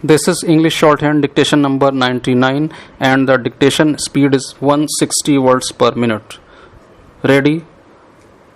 This is English shorthand dictation number 99 and the dictation speed is 160 words per minute. Ready?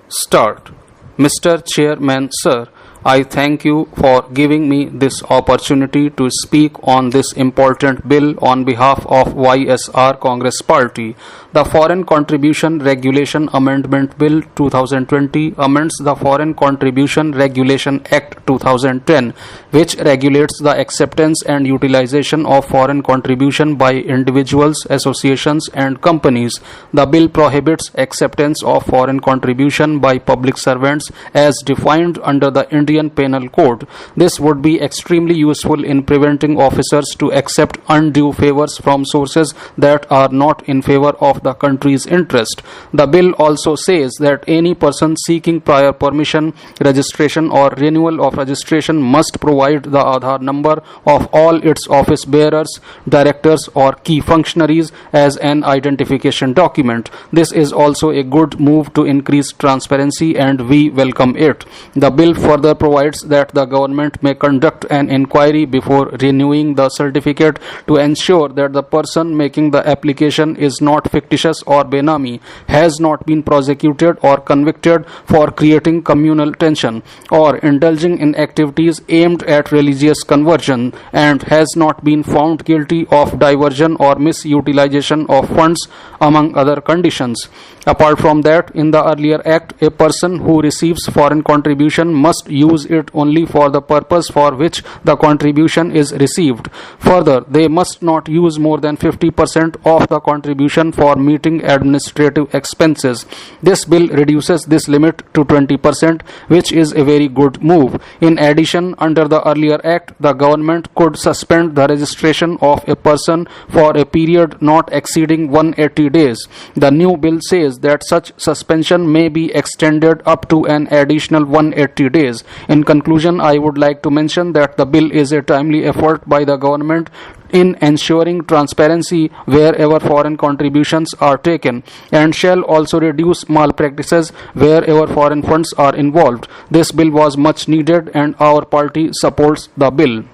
Start. Mr. Chairman, sir, I thank you for giving me this opportunity to speak on this important bill on behalf of YSR Congress Party. The Foreign Contribution Regulation Amendment Bill 2020 amends the Foreign Contribution Regulation Act 2010, which regulates the acceptance and utilization of foreign contribution by individuals, associations, and companies. The bill prohibits acceptance of foreign contribution by public servants as defined under the Indian Penal Code. This would be extremely useful in preventing officers to accept undue favors from sources that are not in favor of the country's interest. The bill also says that any person seeking prior permission, registration, or renewal of registration must provide the Aadhaar number of all its office bearers, directors, or key functionaries as an identification document. This is also a good move to increase transparency, and we welcome it. The bill further provides that the government may conduct an inquiry before renewing the certificate to ensure that the person making the application is not fictitious or benami, has not been prosecuted or convicted for creating communal tension or indulging in activities aimed at religious conversion, and has not been found guilty of diversion or misutilization of funds, among other conditions. Apart from that, in the earlier act, a person who receives foreign contribution must use it only for the purpose for which the contribution is received. Further, they must not use more than 50% of the contribution for meeting administrative expenses. This bill reduces this limit to 20%, which is a very good move. In addition, under the earlier act, the government could suspend the registration of a person for a period not exceeding 180 days. The new bill says that such suspension may be extended up to an additional 180 days. In conclusion, I would like to mention that the bill is a timely effort by the government in ensuring transparency wherever foreign contributions are taken, and shall also reduce malpractices wherever foreign funds are involved. This bill was much needed, and our party supports the bill.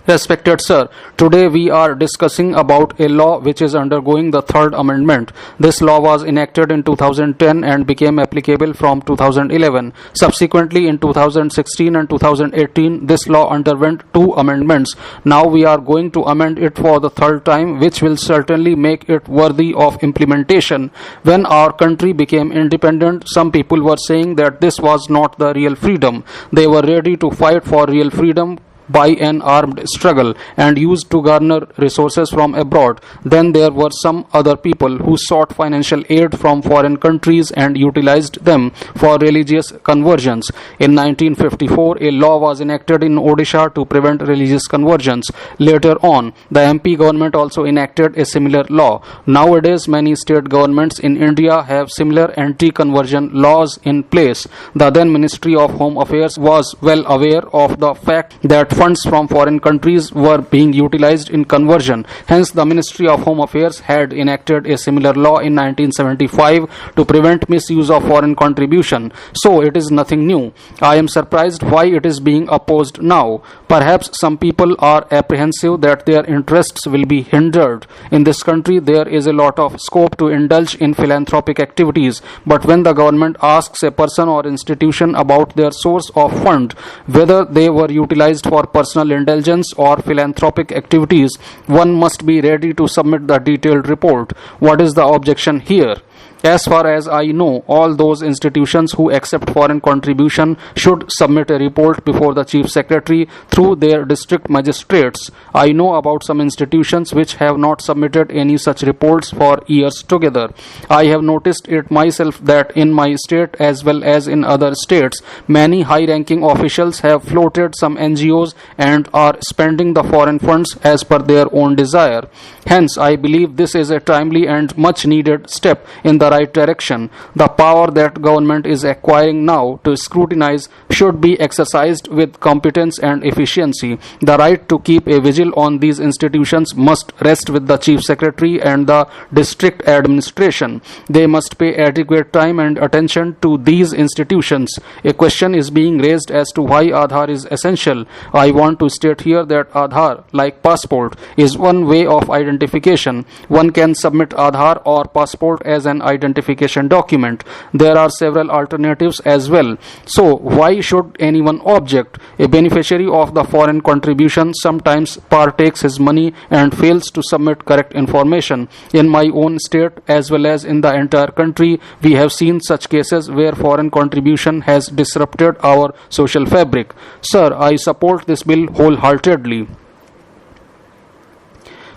Respected sir, today we are discussing about a law which is undergoing the third amendment. This law was enacted in 2010 and became applicable from 2011. Subsequently, in 2016 and 2018, this law underwent two amendments. Now we are going to amend it for the third time, which will certainly make it worthy of implementation. When our country became independent, some people were saying that this was not the real freedom. They were ready to fight for real freedom by an armed struggle and used to garner resources from abroad. Then there were some other people who sought financial aid from foreign countries and utilized them for religious conversions. In 1954, a law was enacted in Odisha to prevent religious conversions. Later on, the MP government also enacted a similar law. Nowadays, many state governments in India have similar anti-conversion laws in place. The then Ministry of Home Affairs was well aware of the fact that funds from foreign countries were being utilized in conversion. Hence, the Ministry of Home Affairs had enacted a similar law in 1975 to prevent misuse of foreign contribution. So, it is nothing new. I am surprised why it is being opposed now. Perhaps some people are apprehensive that their interests will be hindered. In this country, there is a lot of scope to indulge in philanthropic activities, but when the government asks a person or institution about their source of fund, whether they were utilized for personal indulgence or philanthropic activities, one must be ready to submit the detailed report. What is the objection here? As far as I know, all those institutions who accept foreign contribution should submit a report before the Chief Secretary through their district magistrates. I know about some institutions which have not submitted any such reports for years together. I have noticed it myself that in my state as well as in other states, many high-ranking officials have floated some NGOs and are spending the foreign funds as per their own desire. Hence, I believe this is a timely and much needed step in the the right direction. The power that government is acquiring now to scrutinize should be exercised with competence and efficiency. The right to keep a vigil on these institutions must rest with the Chief Secretary and the district administration. They must pay adequate time and attention to these institutions. A question is being raised as to why Aadhaar is essential. I want to state here that Aadhaar, like passport, is one way of identification. One can submit Aadhaar or passport as an identification document. There are several alternatives as well. So why should anyone object? A beneficiary of the foreign contribution sometimes partakes his money and fails to submit correct information. In my own state as well as in the entire country, we have seen such cases where foreign contribution has disrupted our social fabric. Sir, I support this bill wholeheartedly.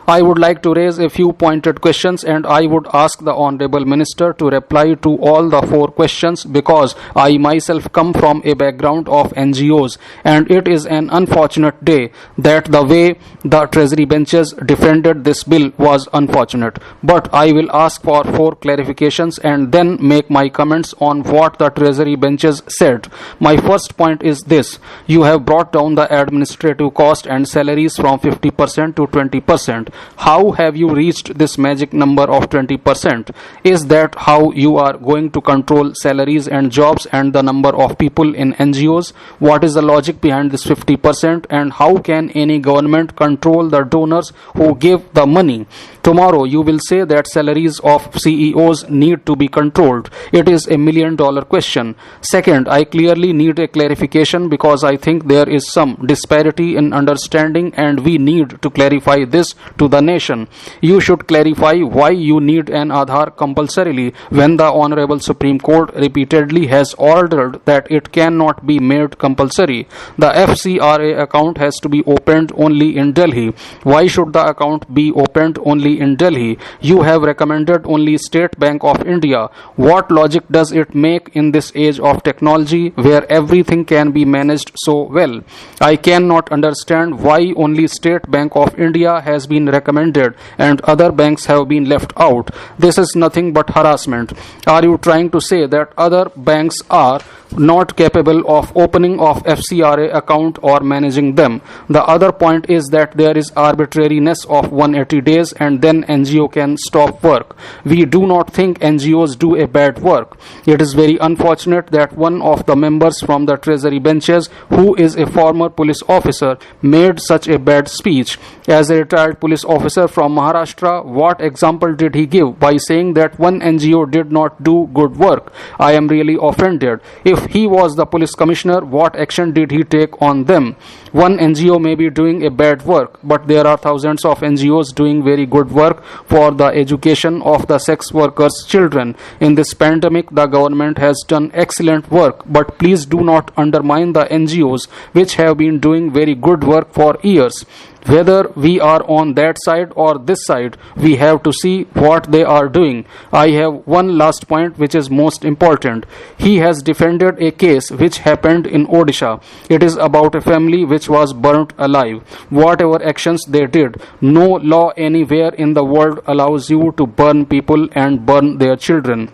I would like to raise a few pointed questions, and I would ask the Honorable Minister to reply to all the 4 questions, because I myself come from a background of NGOs, and it is an unfortunate day that the way the Treasury benches defended this bill was unfortunate. But I will ask for 4 clarifications and then make my comments on what the Treasury benches said. My first point is this: you have brought down the administrative cost and salaries from 50% to 20%. How have you reached this magic number of 20%? Is that how you are going to control salaries and jobs and the number of people in NGOs? What is the logic behind this 50%, and how can any government control the donors who give the money? Tomorrow you will say that salaries of CEOs need to be controlled. It is $1 million question. Second, I clearly need a clarification because I think there is some disparity in understanding and we need to clarify this to the nation. You should clarify why you need an Aadhaar compulsorily when the Honorable Supreme Court repeatedly has ordered that it cannot be made compulsory. The FCRA account has to be opened only in Delhi. Why should the account be opened only in Delhi? You have recommended only State Bank of India. What logic does it make in this age of technology where everything can be managed so well? I cannot understand why only State Bank of India has been recommended and other banks have been left out. This is nothing but harassment. Are you trying to say that other banks are not capable of opening of FCRA account or managing them? The other point is that there is arbitrariness of 180 days and then NGO can stop work. We do not think NGOs do a bad work. It is very unfortunate that one of the members from the Treasury benches, who is a former police officer, made such a bad speech. As a retired police officer from Maharashtra, what example did he give by saying that one NGO did not do good work? I am really offended. If he was the police commissioner, what action did he take on them? One NGO may be doing a bad work, but there are thousands of NGOs doing very good work for the education of the sex workers' children. In this pandemic, the government has done excellent work, but please do not undermine the NGOs which have been doing very good work for years. Whether we are on that side or this side, we have to see what they are doing. I have one last point which is most important. He has defended a case which happened in Odisha. It is about a family which was burnt alive. Whatever actions they did, no law anywhere in the world allows you to burn people and burn their children.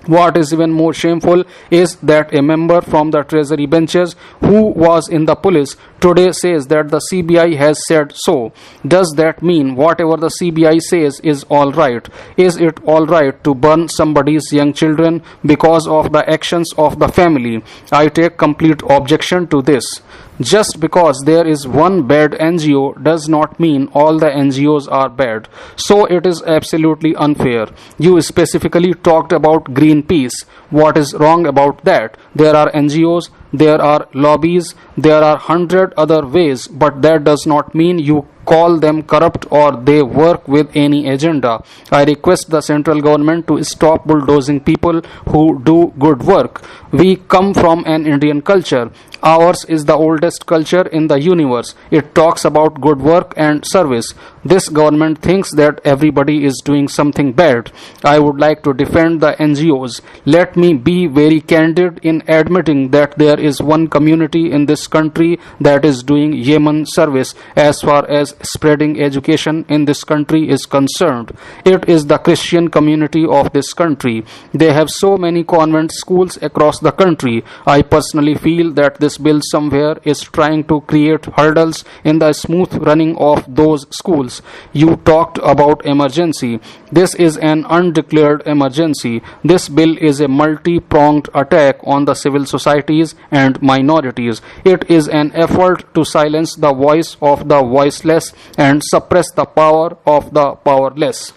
What is even more shameful is that a member from the Treasury benches who was in the police today says that the CBI has said so. Does that mean whatever the CBI says is all right? Is it all right to burn somebody's young children because of the actions of the family? I take complete objection to this. Just because there is one bad NGO does not mean all the NGOs are bad. So it is absolutely unfair. You specifically talked about Greenpeace. What is wrong about that? There are NGOs, there are lobbies, there are 100 other ways, but that does not mean you call them corrupt or they work with any agenda. I request the central government to stop bulldozing people who do good work. We come from an Indian culture. Ours is the oldest culture in the universe. It talks about good work and service. This government thinks that everybody is doing something bad. I would like to defend the NGOs. Let me be very candid in admitting that there is one community in this country that is doing yeoman service as far as spreading education in this country is concerned. It is the Christian community of this country. They have so many convent schools across the country. I personally feel that this bill somewhere is trying to create hurdles in the smooth running of those schools. You talked about emergency. This is an undeclared emergency. This bill is a multi-pronged attack on the civil societies and minorities. It is an effort to silence the voice of the voiceless and suppress the power of the powerless.